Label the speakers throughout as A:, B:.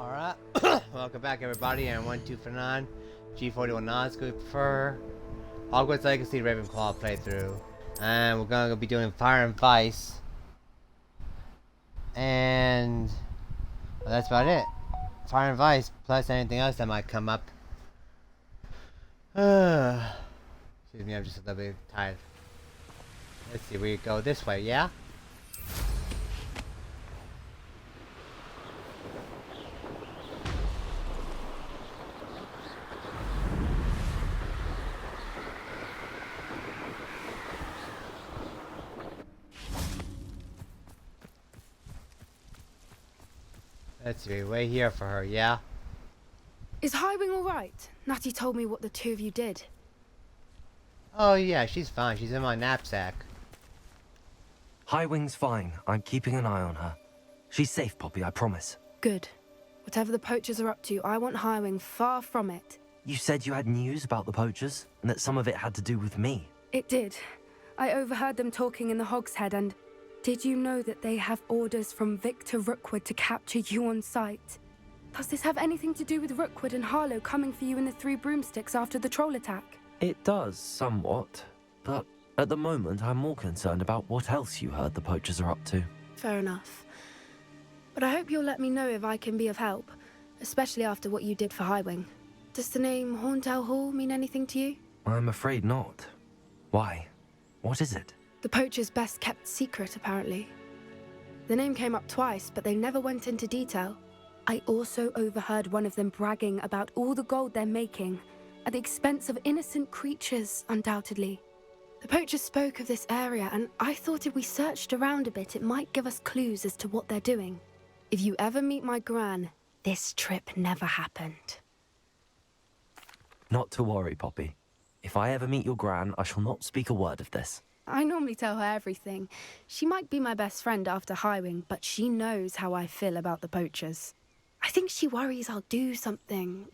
A: Alright, welcome back everybody, and 1249 G41 non-scoop for Hogwarts Legacy Ravenclaw playthrough. And we're gonna be doing Fire and Vice. And well, that's about it. Fire and Vice, plus anything else that might come up. Excuse me, I'm just a little bit tired. Let's see, we go this way, yeah? Let's see, wait here for her, yeah?
B: Is Highwing alright? Natty told me what the two of you did.
A: Oh yeah, she's fine. She's in my knapsack.
C: Highwing's fine. I'm keeping an eye on her. She's safe, Poppy, I promise.
B: Good. Whatever the poachers are up to, I want Highwing far from it.
C: You said you had news about the poachers, and that some of it had to do with me.
B: It did. I overheard them talking in the Hogshead, and did you know that they have orders from Victor Rookwood to capture you on sight? Does this have anything to do with Rookwood and Harlow coming for you in the Three Broomsticks after the troll attack?
C: It does, somewhat. But at the moment, I'm more concerned about what else you heard the poachers are up to.
B: Fair enough. But I hope you'll let me know if I can be of help, especially after what you did for Highwing. Does the name Horntail Hall mean anything to you?
C: I'm afraid not. Why? What is it?
B: The poacher's best kept secret, apparently. The name came up twice, but they never went into detail. I also overheard one of them bragging about all the gold they're making, at the expense of innocent creatures, undoubtedly. The poacher spoke of this area, and I thought if we searched around a bit, it might give us clues as to what they're doing. If you ever meet my Gran, this trip never happened.
C: Not to worry, Poppy. If I ever meet your Gran, I shall not speak a word of this.
B: I normally tell her everything. She might be my best friend after Highwing, but she knows how I feel about the poachers. I think she worries I'll do something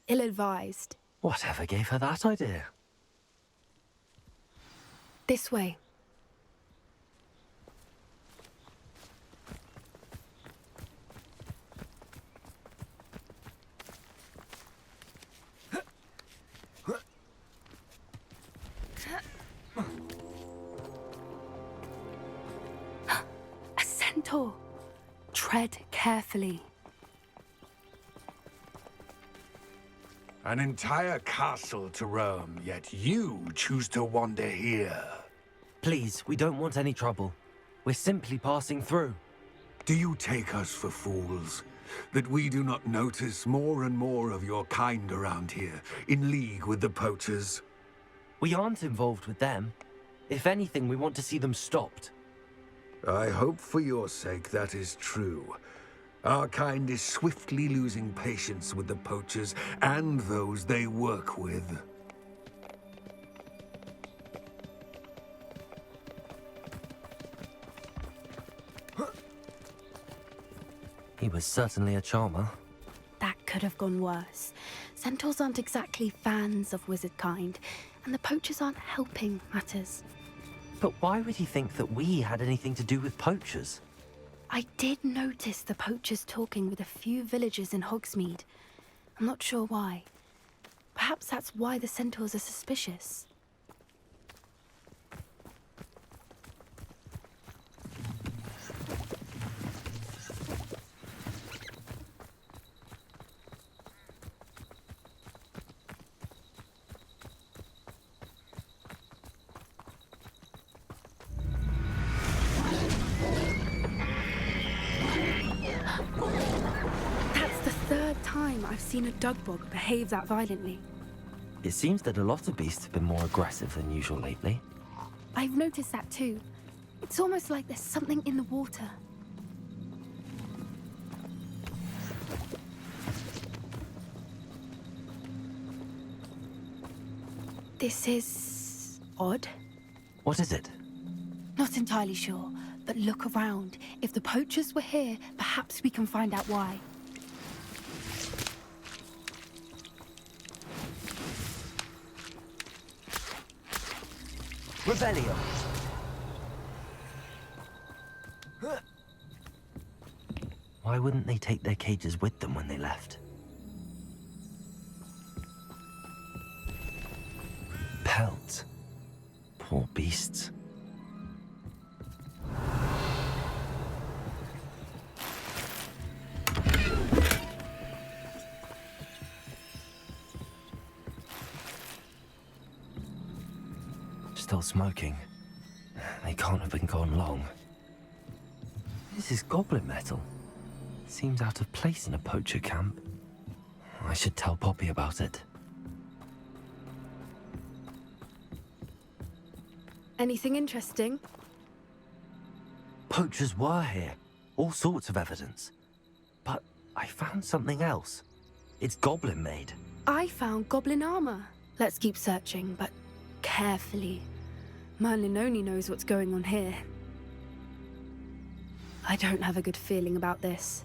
B: ill-advised.
C: Whatever gave her that idea?
B: This way. A centaur. Tread carefully.
D: An entire castle to roam, yet you choose to wander here.
C: Please, we don't want any trouble. We're simply passing through.
D: Do you take us for fools? That we do not notice more and more of your kind around here, in league with the poachers?
C: We aren't involved with them. If anything, we want to see them stopped.
D: I hope for your sake that is true. Our kind is swiftly losing patience with the poachers and those they work with.
C: He was certainly a charmer.
B: That could have gone worse. Centaurs aren't exactly fans of wizard kind, and the poachers aren't helping matters.
C: But why would he think that we had anything to do with poachers?
B: I did notice the poachers talking with a few villagers in Hogsmeade. I'm not sure why. Perhaps that's why the centaurs are suspicious. I've seen a dugbog behave that violently.
C: It seems that a lot of beasts have been more aggressive than usual lately.
B: I've noticed that too. It's almost like there's something in the water. This is odd.
C: What is it?
B: Not entirely sure, but look around. If the poachers were here, perhaps we can find out why.
C: Revelio! Why wouldn't they take their cages with them when they left? Pelts. Poor beasts. Still smoking. They can't have been gone long. This is goblin metal. Seems out of place in a poacher camp. I should tell Poppy about it.
B: Anything interesting?
C: Poachers were here. All sorts of evidence. But I found something else. It's goblin made.
B: I found goblin armor. Let's keep searching, but carefully. Merlin only knows what's going on here. I don't have a good feeling about this.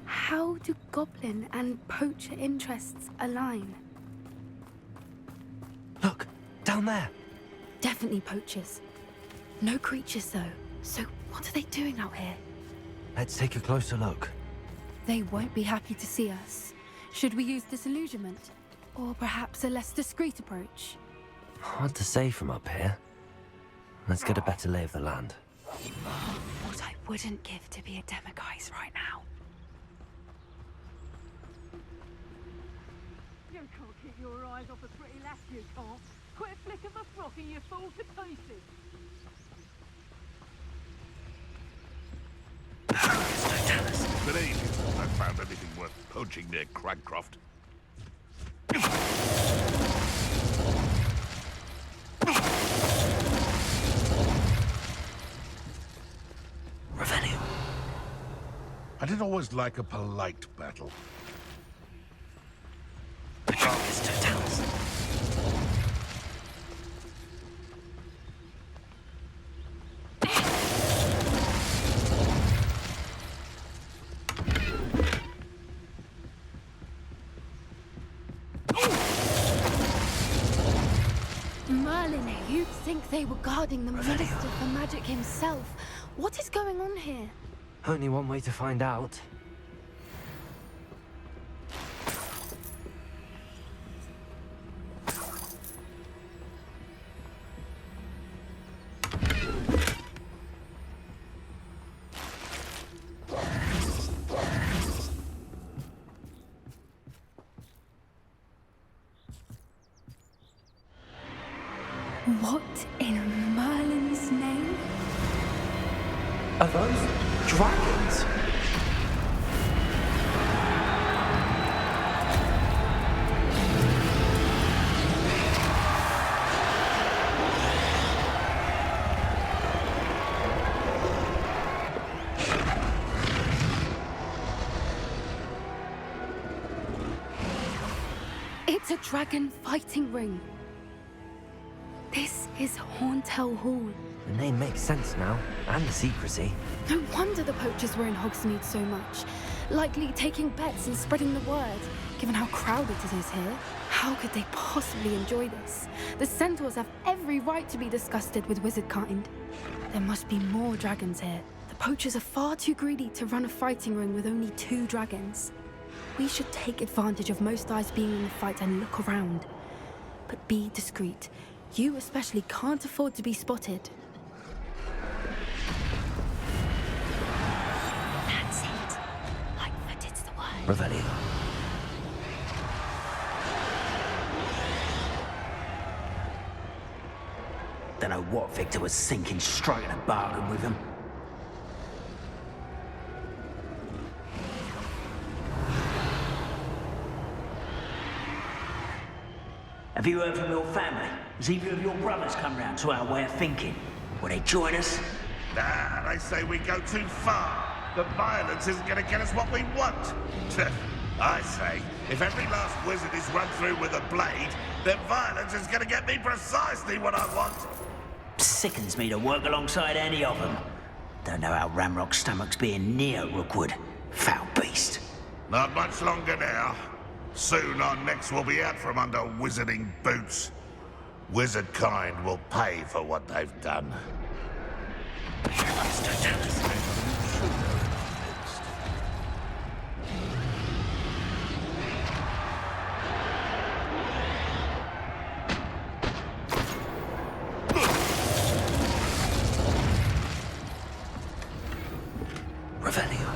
B: How do goblin and poacher interests align?
C: Look, down there.
B: Definitely poachers. No creatures though. So what are they doing out here?
C: Let's take a closer look.
B: They won't be happy to see us. Should we use disillusionment? Or perhaps a less discreet approach?
C: Hard to say from up here. Let's get a better lay of the land.
B: What I wouldn't give to be a demiguise right now.
E: You can't keep your eyes off a pretty lass, you can't. Quit a flick of a frock and you fall to pieces.
F: Good evening. I found anything worth poaching near Cragcroft.
C: Revenue.
F: I did always like a polite battle.
C: Patricius Totalis.
B: Merlin, you'd think they were guarding the Minister for Magic himself. What is going on here?
C: Only one way to find out.
B: What in Merlin's name?
C: Are those dragons?
B: It's a dragon fighting ring. This is Hauntel Hall.
C: The name makes sense now, and the secrecy.
B: No wonder the poachers were in Hogsmeade so much. Likely taking bets and spreading the word, given how crowded it is here. How could they possibly enjoy this? The centaurs have every right to be disgusted with wizard kind. There must be more dragons here. The poachers are far too greedy to run a fighting ring with only 2 dragons. We should take advantage of most eyes being in the fight and look around. But be discreet. You especially can't afford to be spotted. That's it. Lightfooted's the word.
C: Revelio.
G: Don't know what Victor was thinking, striking a bargain with him. Have you heard from your family? Has either of your brothers come round to our way of thinking? Will they join us?
F: Nah, they say we go too far. The violence isn't going to get us what we want. I say, if every last wizard is run through with a blade, then violence is going to get me precisely what I want.
G: Sickens me to work alongside any of them. Don't know how Ramrock's stomach's being near Rookwood. Foul beast.
F: Not much longer now. Soon our necks will be out from under wizarding boots. Wizard kind will pay for what they've done.
C: Revelio.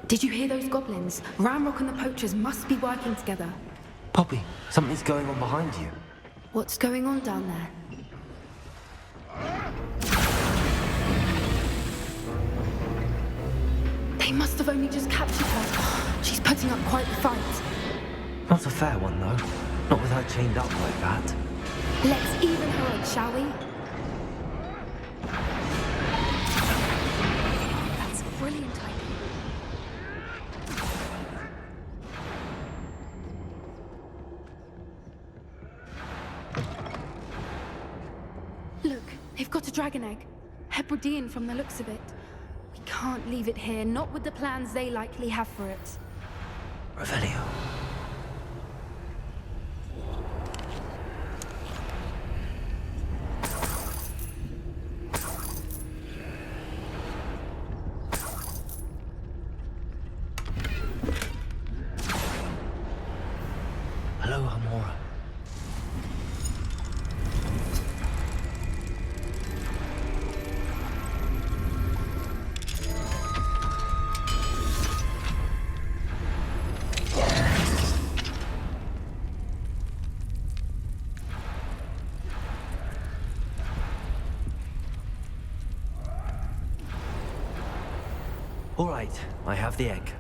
B: Did you hear those goblins? Ramrock and the poachers must be working together.
C: Poppy, something's going on behind you.
B: What's going on down there? They must have only just captured her. She's putting up quite the fight.
C: Not a fair one, though. Not with her chained up like that.
B: Let's even her up, shall we? That's brilliant idea. Look, they've got a dragon egg. Hebridean from the looks of it. We can't leave it here, not with the plans they likely have for it.
C: Revelio. Hello, Amora. All right, I have the egg.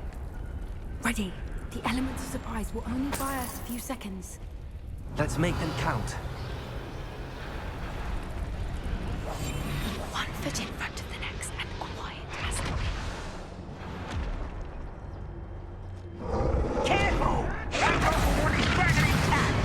B: Ready. The element of surprise will only buy us a few seconds.
C: Let's make them count.
B: One foot in front of the next and quiet as the wind.
G: Careful! Ramrock will want his dragon intact!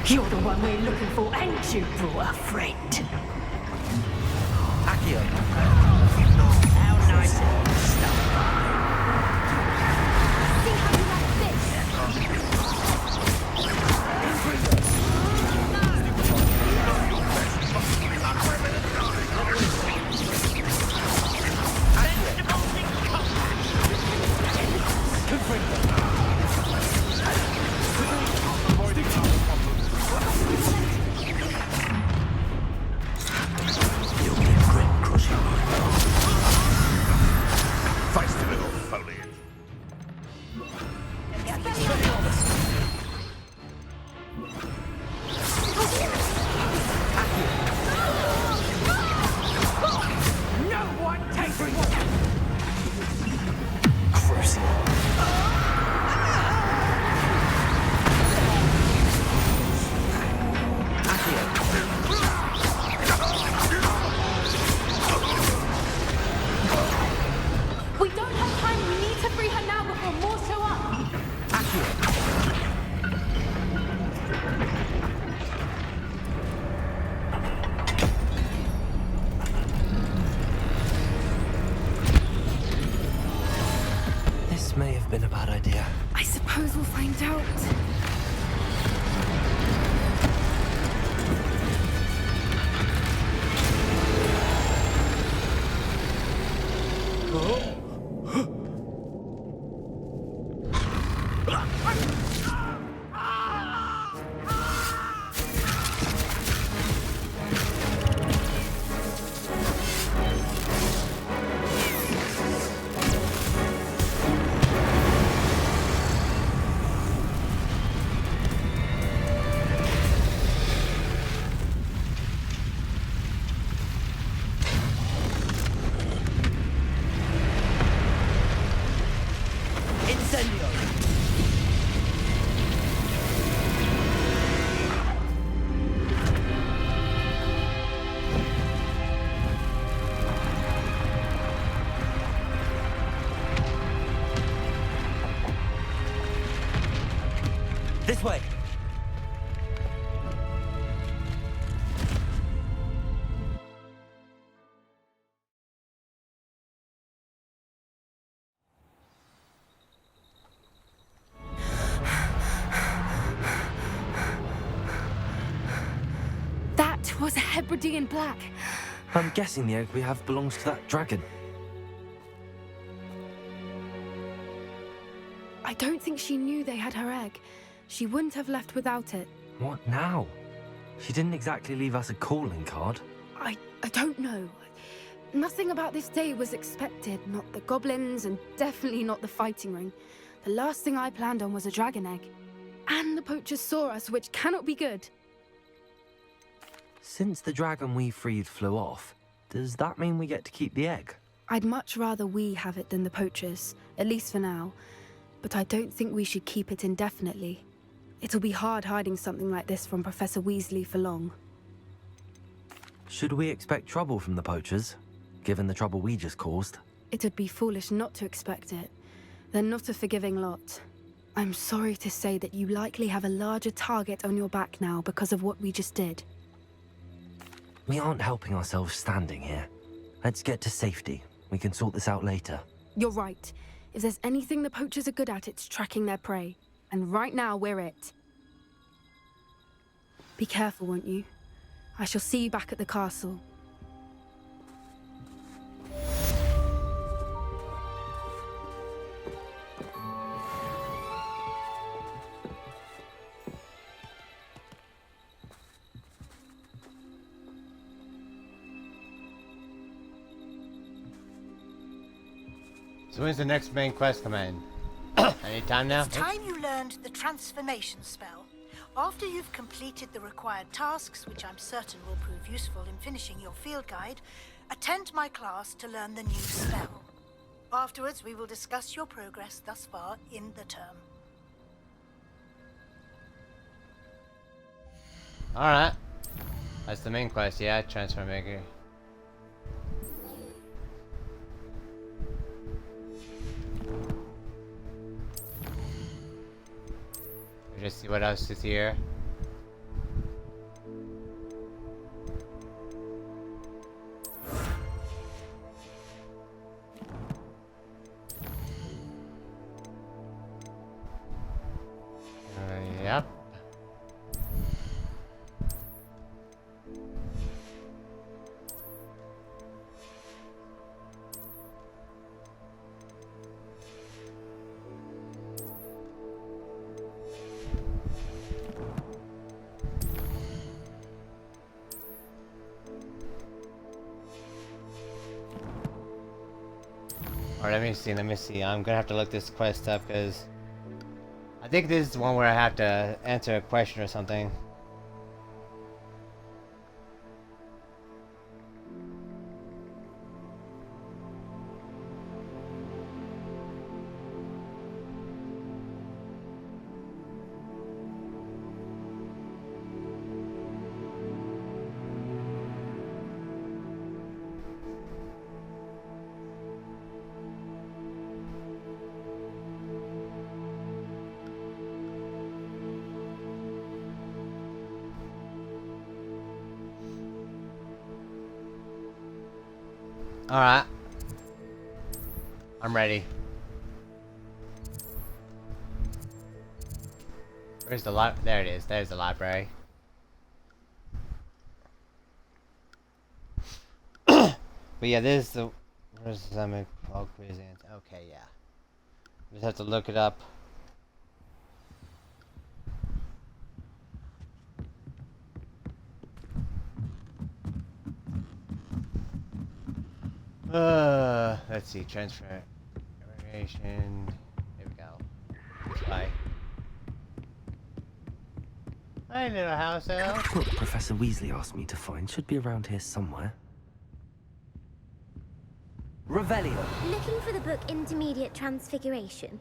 E: You're the one we're looking for, ain't you, brought a friend?
C: Accio.
G: How nice of you to stop by.
B: See how you like this?
C: You'll be a grim crushing. This may have been a bad idea.
B: I suppose we'll find out.
C: This way!
B: That was a Hebridean black.
C: I'm guessing the egg we have belongs to that dragon.
B: I don't think she knew they had her egg. She wouldn't have left without it.
C: What now? She didn't exactly leave us a calling card.
B: I don't know. Nothing about this day was expected. Not the goblins, and definitely not the fighting ring. The last thing I planned on was a dragon egg. And the poachers saw us, which cannot be good.
C: Since the dragon we freed flew off, does that mean we get to keep the egg?
B: I'd much rather we have it than the poachers, at least for now. But I don't think we should keep it indefinitely. It'll be hard hiding something like this from Professor Weasley for long.
C: Should we expect trouble from the poachers, given the trouble we just caused?
B: It'd be foolish not to expect it. They're not a forgiving lot. I'm sorry to say that you likely have a larger target on your back now because of what we just did.
C: We aren't helping ourselves standing here. Let's get to safety. We can sort this out later.
B: You're right. If there's anything the poachers are good at, it's tracking their prey. And right now, we're it. Be careful, won't you? I shall see you back at the castle.
A: So when's the next main quest come in? Any time now?
H: It's time you learned the transformation spell. After you've completed the required tasks, which I'm certain will prove useful in finishing your field guide, attend my class to learn the new spell. Afterwards, we will discuss your progress thus far in the term.
A: Alright. That's the main quest, yeah, transfer maker. Just see what else is here. Yep. Alright, let me see. I'm gonna have to look this quest up because I think this is one where I have to answer a question or something. Alright. I'm ready. Where's the there it is. There's the library. But yeah, this is the... Where's the summit? Oh, quiz answer. Okay, yeah. Just have to look it up. Let's see. Transfer. Irrigation. There we go. Bye. Hi, little house elf.
C: Look, Professor Weasley asked me to find should be around here somewhere. Revelio.
I: Looking for the book Intermediate Transfiguration.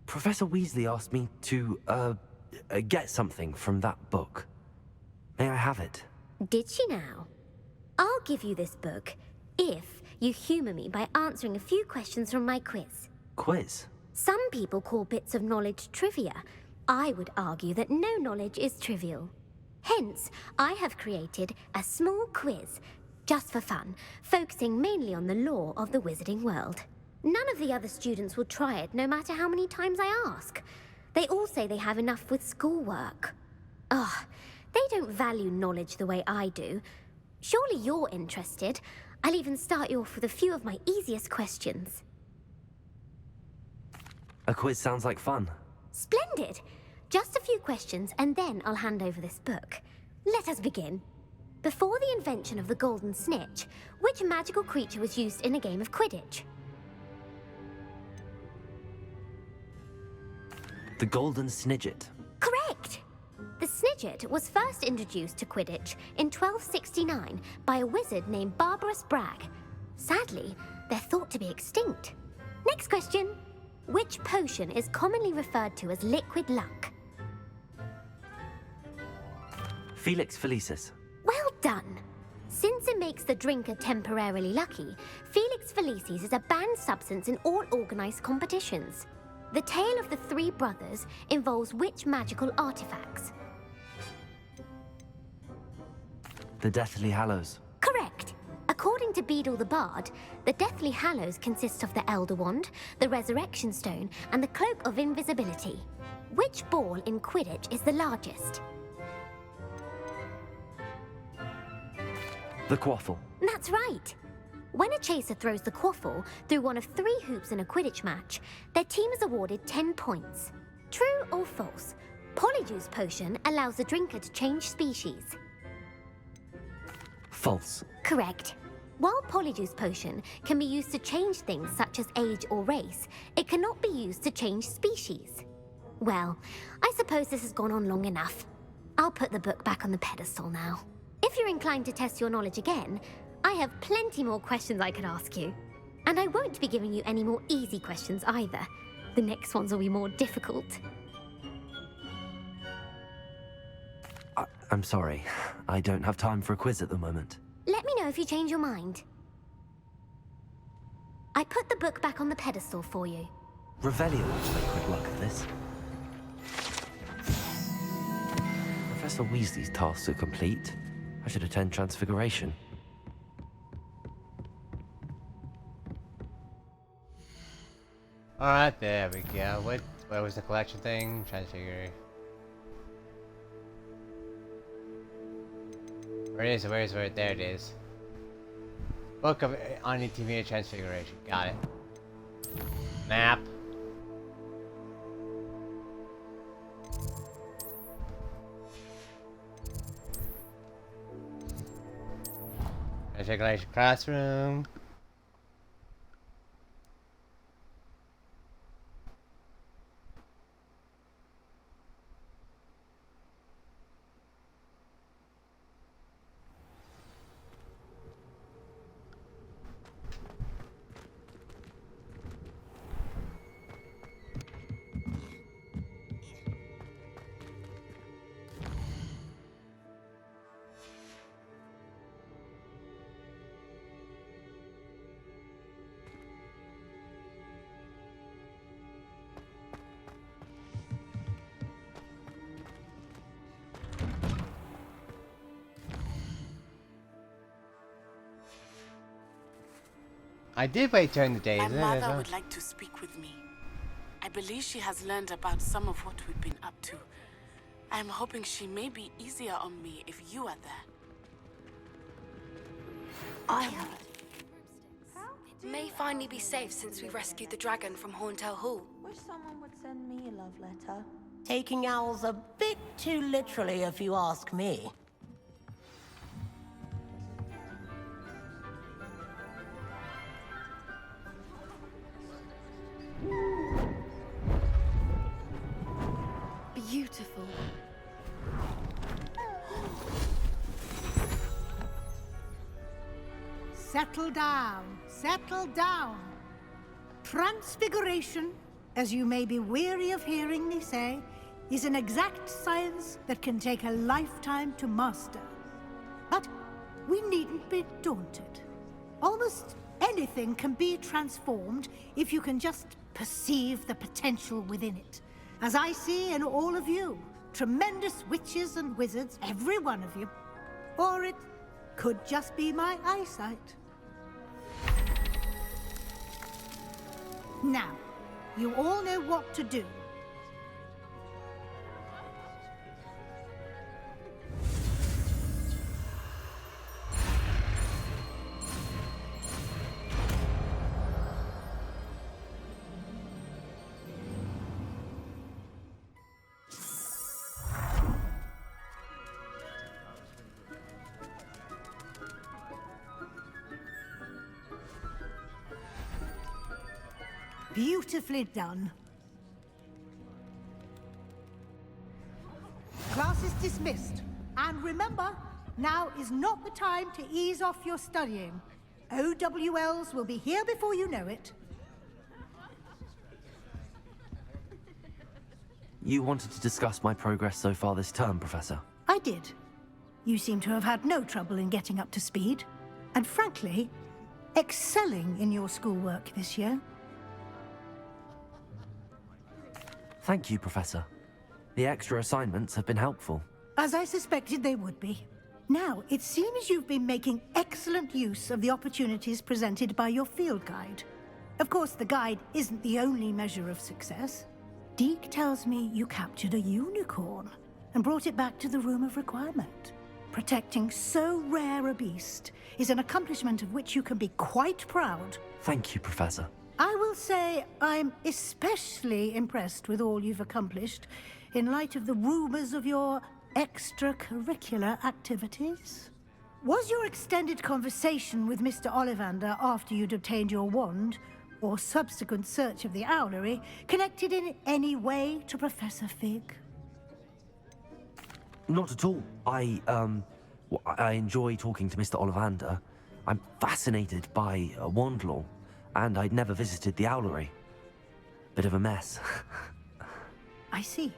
C: Professor Weasley asked me to, get something from that book. May I have it?
I: Did she now? I'll give you this book if you humor me by answering a few questions from my quiz.
C: Quiz?
I: Some people call bits of knowledge trivia. I would argue that no knowledge is trivial. Hence, I have created a small quiz, just for fun, focusing mainly on the lore of the wizarding world. None of the other students will try it, no matter how many times I ask. They all say they have enough with schoolwork. Ugh, they don't value knowledge the way I do. Surely you're interested. I'll even start you off with a few of my easiest questions.
C: A quiz sounds like fun.
I: Splendid! Just a few questions, and then I'll hand over this book. Let us begin. Before the invention of the golden snitch, which magical creature was used in a game of Quidditch?
C: The golden snidget.
I: Correct! The snidget was first introduced to Quidditch in 1269 by a wizard named Barbarous Bragg. Sadly, they're thought to be extinct. Next question. Which potion is commonly referred to as liquid luck?
C: Felix Felicis.
I: Well done! Since it makes the drinker temporarily lucky, Felix Felicis is a banned substance in all organized competitions. The tale of the three brothers involves which magical artifacts?
C: The Deathly Hallows.
I: Correct! According to Beedle the Bard, the Deathly Hallows consists of the Elder Wand, the Resurrection Stone, and the Cloak of Invisibility. Which ball in Quidditch is the largest?
C: The Quaffle.
I: That's right! When a chaser throws the quaffle through one of 3 hoops in a Quidditch match, their team is awarded 10 points. True or false? Polyjuice Potion allows the drinker to change species.
C: False.
I: Correct. While Polyjuice Potion can be used to change things such as age or race, it cannot be used to change species. Well, I suppose this has gone on long enough. I'll put the book back on the pedestal now. If you're inclined to test your knowledge again, I have plenty more questions I could ask you. And I won't be giving you any more easy questions either. The next ones will be more difficult.
C: I'm sorry. I don't have time for a quiz at the moment.
I: Let me know if you change your mind. I put the book back on the pedestal for you.
C: Revelio will take quick look at this. Professor Weasley's tasks are complete. I should attend Transfiguration.
A: Alright, there we go. What was the collection thing? Trying to figure. Where is it? Where is it? There it is. Book of Intermediate Transfiguration. Got it. Map. Transfiguration classroom. I did wait during the day,
J: My
A: isn't it?
J: mother would like to speak with me. I believe she has learned about some of what we've been up to. I am hoping she may be easier on me if you are there.
B: May finally be safe since we rescued the dragon from Horntail Hall.
K: Wish someone would send me a love letter. Taking owls a bit too literally, if you ask me.
B: Beautiful.
H: Settle down. Settle down. Transfiguration, as you may be weary of hearing me say, is an exact science that can take a lifetime to master. But we needn't be daunted. Almost anything can be transformed if you can just perceive the potential within it. As I see in all of you, tremendous witches and wizards, every one of you. Or it could just be my eyesight. Now, you all know what to do. Beautifully done. Class is dismissed. And remember, now is not the time to ease off your studying. OWLs will be here before you know it.
C: You wanted to discuss my progress so far this term, Professor?
H: I did. You seem to have had no trouble in getting up to speed. And frankly, excelling in your schoolwork this year.
C: Thank you, Professor. The extra assignments have been helpful.
H: As I suspected they would be. Now, it seems you've been making excellent use of the opportunities presented by your field guide. Of course, the guide isn't the only measure of success. Deke tells me you captured a unicorn and brought it back to the Room of Requirement. Protecting so rare a beast is an accomplishment of which you can be quite proud.
C: Thank you, Professor.
H: I will say I'm especially impressed with all you've accomplished in light of the rumors of your extracurricular activities. Was your extended conversation with Mr. Ollivander after you'd obtained your wand, or subsequent search of the owlery, connected in any way to Professor Fig?
C: Not at all. I enjoy talking to Mr. Ollivander. I'm fascinated by wand law. And I'd never visited the owlery. Bit of a mess.
H: I see.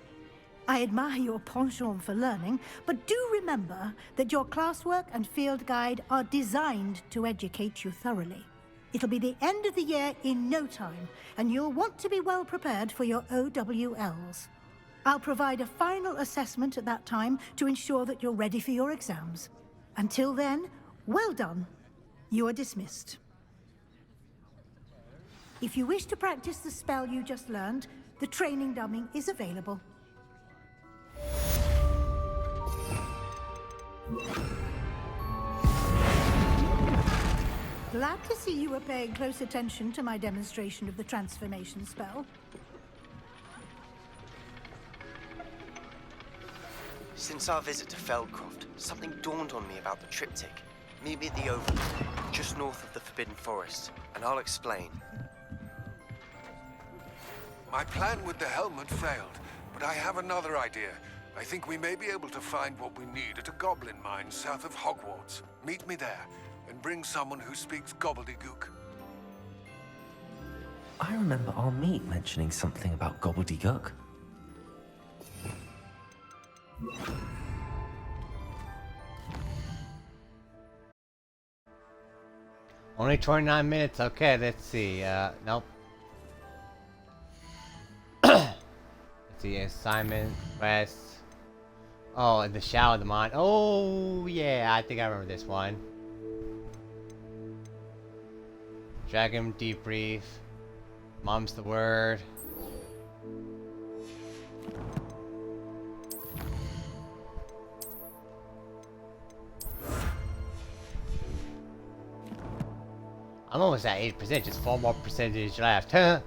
H: I admire your penchant for learning, but do remember that your classwork and field guide are designed to educate you thoroughly. It'll be the end of the year in no time, and you'll want to be well prepared for your OWLs. I'll provide a final assessment at that time to ensure that you're ready for your exams. Until then, well done. You are dismissed. If you wish to practice the spell you just learned, the training dummy is available. Glad to see you were paying close attention to my demonstration of the transformation spell.
L: Since our visit to Feldcroft, something dawned on me about the triptych. Meet me at the Overlook, just north of the Forbidden Forest, and I'll explain.
D: My plan with the helmet failed, but I have another idea. I think we may be able to find what we need at a goblin mine south of Hogwarts. Meet me there, and bring someone who speaks gobbledygook.
C: I remember our meet mentioning something about gobbledygook.
A: Only 29 minutes. Okay, let's see. Nope. Let's see. Assignment, quest. Oh, the Shower of the Mind. Oh, yeah. I think I remember this one. Dragon debrief. Mom's the word. I'm almost at 8%, just 4 more percentage left, huh?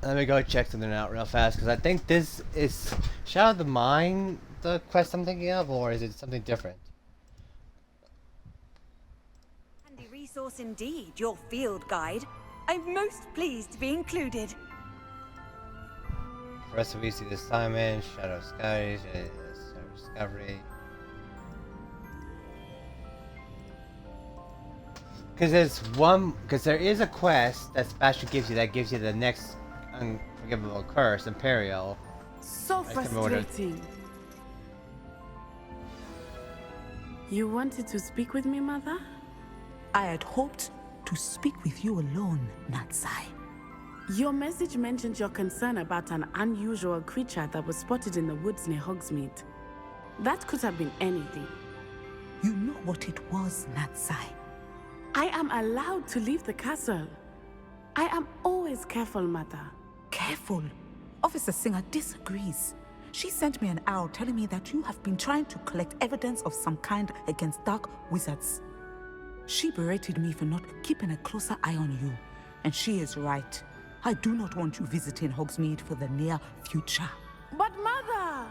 A: Let me go check something out real fast, because I think this is Shadow of the Mine, the quest I'm thinking of, or is it something different?
M: Handy resource indeed, your field guide. I'm most pleased to be included.
A: First we see the assignment, Shadow Skies, Discovery. Because there is a quest that Sebastian gives you that gives you the next unforgivable curse, Peril.
J: So frustrating. You wanted to speak with me, Mother?
N: I had hoped to speak with you alone, Natsai.
J: Your message mentioned your concern about an unusual creature that was spotted in the woods near Hogsmeade. That could have been anything.
N: You know what it was, Natsai.
J: I am allowed to leave the castle. I am always careful, Mother.
N: Careful? Officer Singer disagrees. She sent me an owl telling me that you have been trying to collect evidence of some kind against dark wizards. She berated me for not keeping a closer eye on you, and she is right. I do not want you visiting Hogsmeade for the near future.
J: But Mother!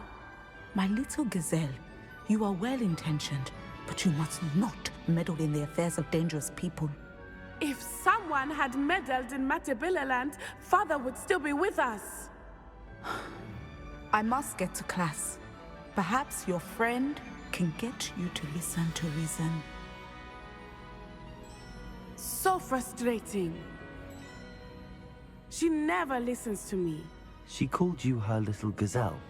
N: My little gazelle, you are well-intentioned, but you must not meddle in the affairs of dangerous people.
J: If someone had meddled in Matabeleland, Father would still be with us.
N: I must get to class. Perhaps your friend can get you to listen to reason.
J: So frustrating. She never listens to me.
C: She called you her little gazelle.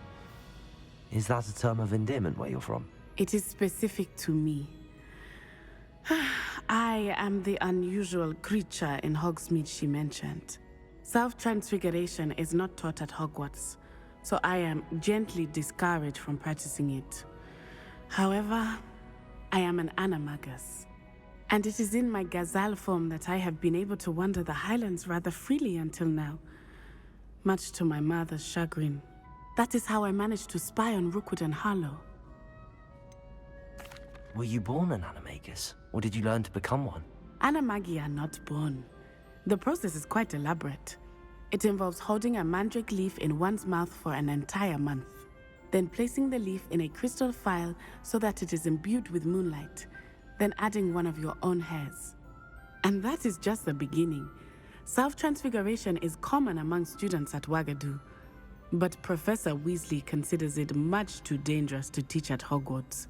C: Is that a term of endearment where you're from?
J: It is specific to me. I am the unusual creature in Hogsmeade she mentioned. Self-transfiguration is not taught at Hogwarts, so I am gently discouraged from practicing it. However, I am an animagus, and it is in my gazelle form that I have been able to wander the Highlands rather freely until now, much to my mother's chagrin. That is how I managed to spy on Rookwood and Harlow.
C: Were you born an animagus, or did you learn to become one?
J: Animagi are not born. The process is quite elaborate. It involves holding a mandrake leaf in one's mouth for an entire month, then placing the leaf in a crystal phial so that it is imbued with moonlight, then adding one of your own hairs. And that is just the beginning. Self-transfiguration is common among students at Wagadu, but Professor Weasley considers it much too dangerous to teach at Hogwarts.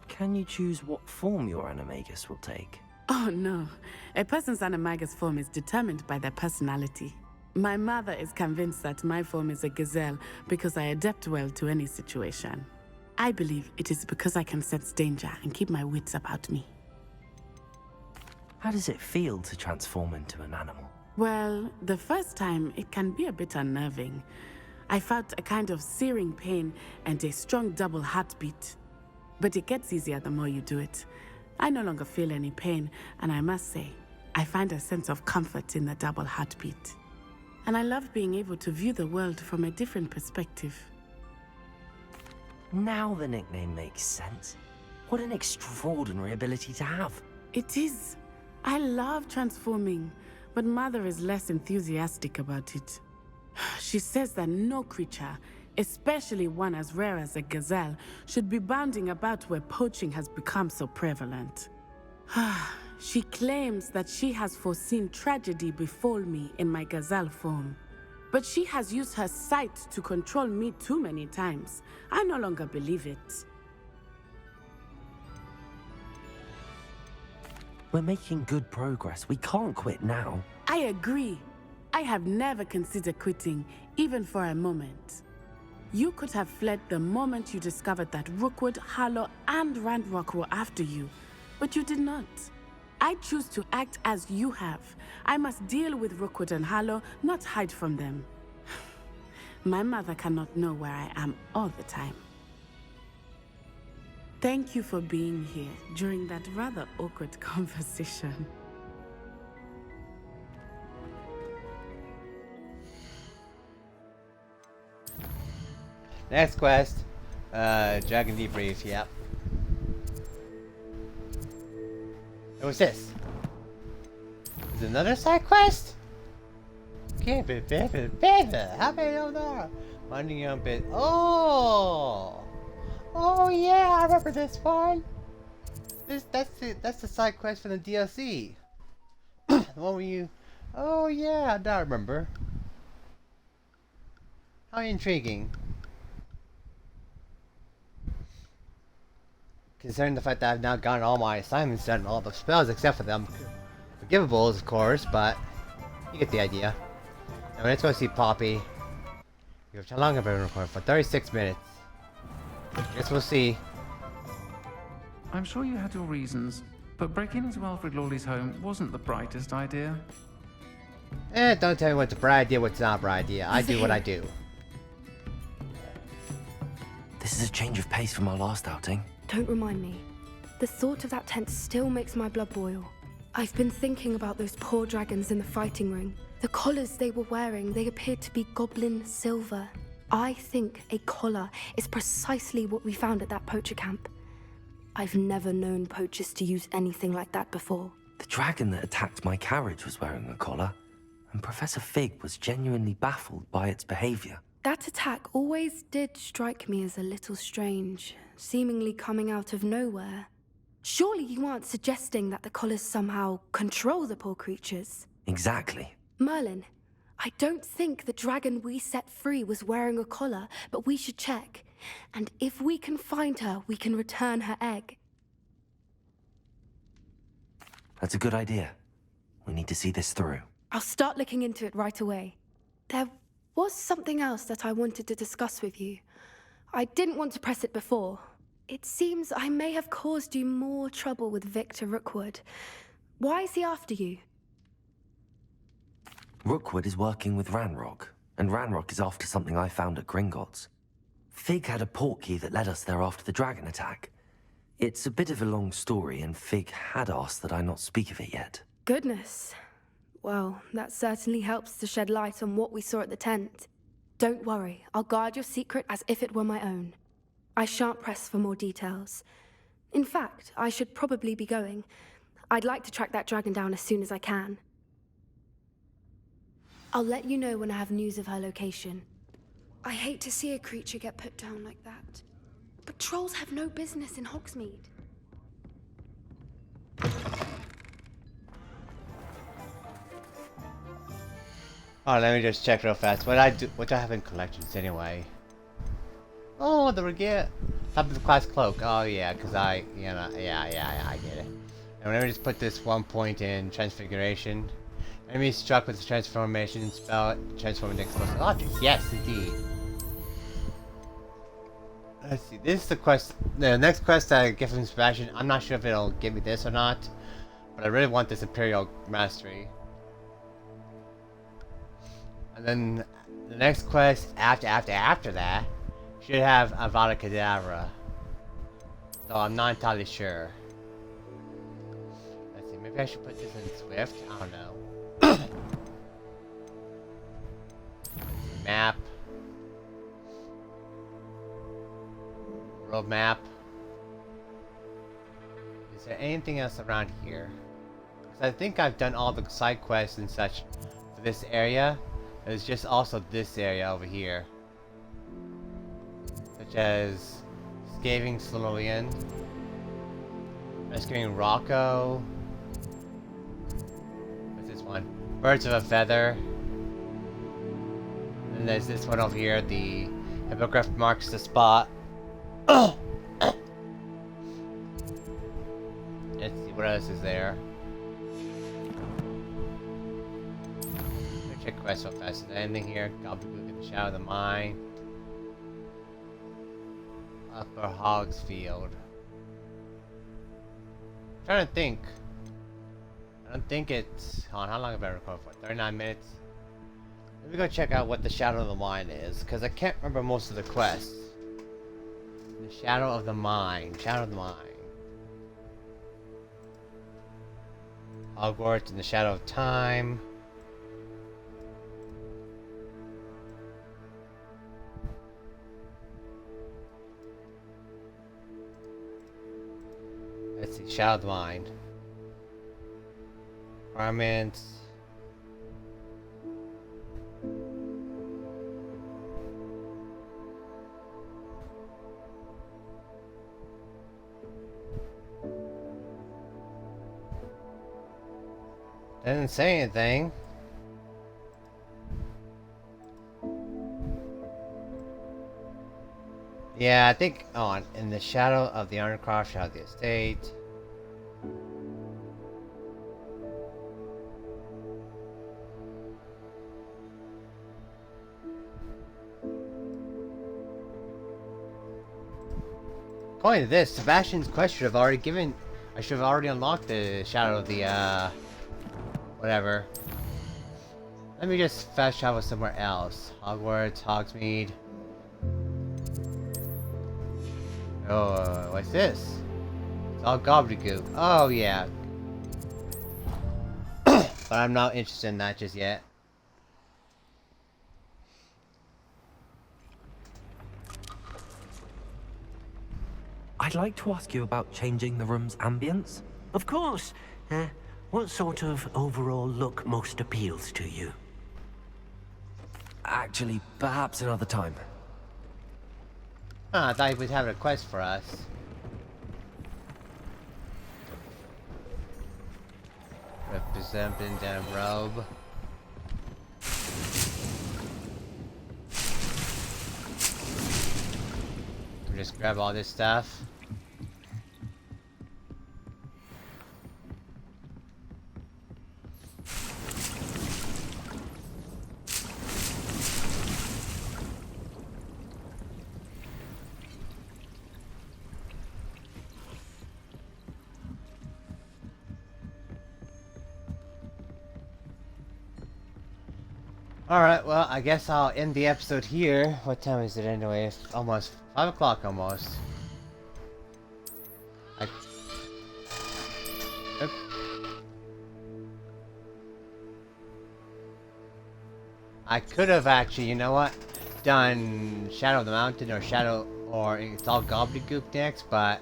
C: Can you choose what form your animagus will take?
J: Oh no, a person's animagus form is determined by their personality. My mother is convinced that my form is a gazelle because I adapt well to any situation. I believe it is because I can sense danger and keep my wits about me.
C: How does it feel to transform into an animal?
J: Well, the first time it can be a bit unnerving. I felt a kind of searing pain and a strong double heartbeat. But it gets easier the more you do it. I no longer feel any pain, and I must say, I find a sense of comfort in the double heartbeat. And I love being able to view the world from a different perspective.
C: Now the nickname makes sense. What an extraordinary ability to have.
J: It is. I love transforming, but Mother is less enthusiastic about it. She says that no creature, especially one as rare as a gazelle, should be bounding about where poaching has become so prevalent. She claims that she has foreseen tragedy befall me in my gazelle form. But she has used her sight to control me too many times. I no longer believe it.
C: We're making good progress. We can't quit now.
J: I agree. I have never considered quitting, even for a moment. You could have fled the moment you discovered that Rookwood, Harlow, and Ranrock were after you, but you did not. I choose to act as you have. I must deal with Rookwood and Harlow, not hide from them. My mother cannot know where I am all the time. Thank you for being here during that rather awkward conversation.
A: Next quest, Dragon Debrief, yep. What's this? Is it another side quest? Baby, how many of them? Finding your own bit. Oh! Oh yeah, I remember this one! That's the side quest from the DLC. The one where you... Oh yeah, now I remember. How intriguing. Considering the fact that I've now gotten all my assignments done, all the spells except for them forgivables, of course, but you get the idea. Now let's go see Poppy. How long have I been recording for? 36 minutes. Guess we'll see.
O: I'm sure you had your reasons, but breaking into Alfred Lawley's home wasn't the brightest idea.
A: Don't tell me what's a bright idea, what's not a bright idea. I do what I do.
C: This is a change of pace from our last outing.
B: Don't remind me. The thought of that tent still makes my blood boil. I've been thinking about those poor dragons in the fighting ring. The collars they were wearing, they appeared to be goblin silver. I think a collar is precisely what we found at that poacher camp. I've never known poachers to use anything like that before.
C: The dragon that attacked my carriage was wearing a collar, and Professor Fig was genuinely baffled by its behavior.
B: That attack always did strike me as a little strange, seemingly coming out of nowhere. Surely you aren't suggesting that the collars somehow control the poor creatures?
C: Exactly.
B: Merlin, I don't think the dragon we set free was wearing a collar, but we should check. And if we can find her, we can return her egg.
C: That's a good idea. We need to see this through.
B: I'll start looking into it right away. There was something else that I wanted to discuss with you. I didn't want to press it before. It seems I may have caused you more trouble with Victor Rookwood. Why is he after you?
C: Rookwood is working with Ranrock, and Ranrock is after something I found at Gringotts. Fig had a portkey that led us there after the dragon attack. It's a bit of a long story, and Fig had asked that I not speak of it yet.
B: Goodness. Well, that certainly helps to shed light on what we saw at the tent. Don't worry, I'll guard your secret as if it were my own. I shan't press for more details. In fact, I should probably be going. I'd like to track that dragon down as soon as I can. I'll let you know when I have news of her location. I hate to see a creature get put down like that. But trolls have no business in Hogsmeade.
A: Oh, let me just check real fast. What do I have in collections anyway? Oh, the regalia. Top of the class cloak. Oh yeah, cause I get it. And let me just put this 1 point in transfiguration. Enemy struck with the transformation spell, transforming into explosive objects. Yes, indeed. Let's see. This is the quest. The next quest I get from Sebastian. I'm not sure if it'll give me this or not, but I really want this Imperial Mastery. And then the next quest after that should have Avada Kedavra. So I'm not entirely sure. Let's see, maybe I should put this in Swift? I don't know. Map. Road map. Is there anything else around here? Because I think I've done all the side quests and such for this area. There's just also this area over here. Such as Scathing Cerulean, Rescuing Rocco. What's this one? Birds of a Feather. And there's this one over here, the Hippogriff Marks the Spot. Let's see, what else is there? Check quest real fast. Is there anything here? Gobbledygook in the Shadow of the Mine. Upper Hogsfield. I'm trying to think. I don't think it's... Hold on, how long have I recorded for? 39 minutes? Let me go check out what the Shadow of the Mine is, because I can't remember most of the quests. The Shadow of the Mine. Shadow of the Mine. Hogwarts in the Shadow of Time. Let's see, Shadow of the Mind. Requirements. Didn't say anything. Yeah, I think in the shadow of the Ironcroft, shadow of the estate. According to this, Sebastian's quest should have already given. I should have already unlocked the shadow of the whatever. Let me just fast travel somewhere else. Hogwarts, Hogsmeade. Oh, what's this? It's all gobbledygook. Oh, yeah. But I'm not interested in that just yet.
C: I'd like to ask you about changing the room's ambience.
G: Of course. What sort of overall look most appeals to you?
C: Actually, perhaps another time.
A: I thought he was having a quest for us. Representing the robe. We just grab all this stuff. Alright, well, I guess I'll end the episode here. What time is it anyway? It's almost 5 o'clock almost. I could have actually, you know what? Done Shadow of the Mountain or it's all gobbledygook next, but...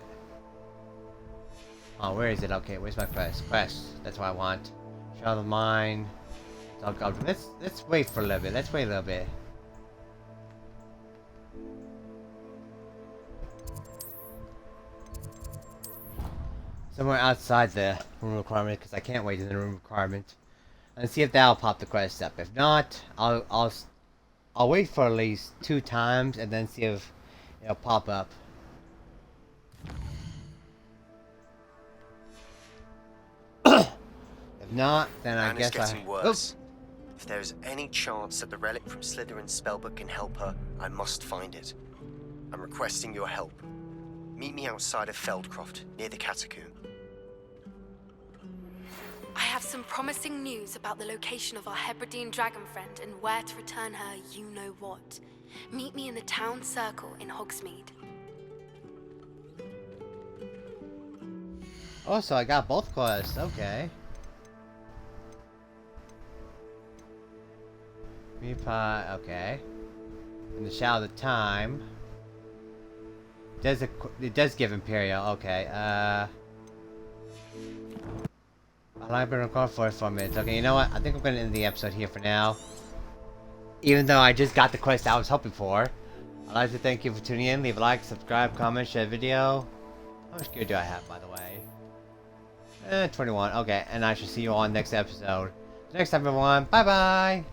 A: Oh, where is it? Okay, where's my quest? That's what I want. Shadow of the Mind. Oh god, let's wait for a little bit. Let's wait a little bit. Somewhere outside the room requirement, because I can't wait in the room requirement. And see if that'll pop the quest up. If not, I'll wait for at least 2 times and then see if it'll pop up. If not, then I guess
L: getting worse. If there is any chance that the relic from Slytherin's spellbook can help her, I must find it. I'm requesting your help. Meet me outside of Feldcroft, near the Catacomb.
B: I have some promising news about the location of our Hebridean dragon friend and where to return her you-know-what. Meet me in the town circle in Hogsmeade.
A: Oh, so I got both quests. Okay. Okay. In the Shadow of the Time. It does give Imperial. Okay. I've been recording for 4 minutes. Okay, you know what? I think I'm gonna end the episode here for now. Even though I just got the quest I was hoping for. I'd like to thank you for tuning in. Leave a like, subscribe, comment, share the video. How much gear do I have, by the way? 21. Okay, and I shall see you all next episode. Next time, everyone. Bye bye.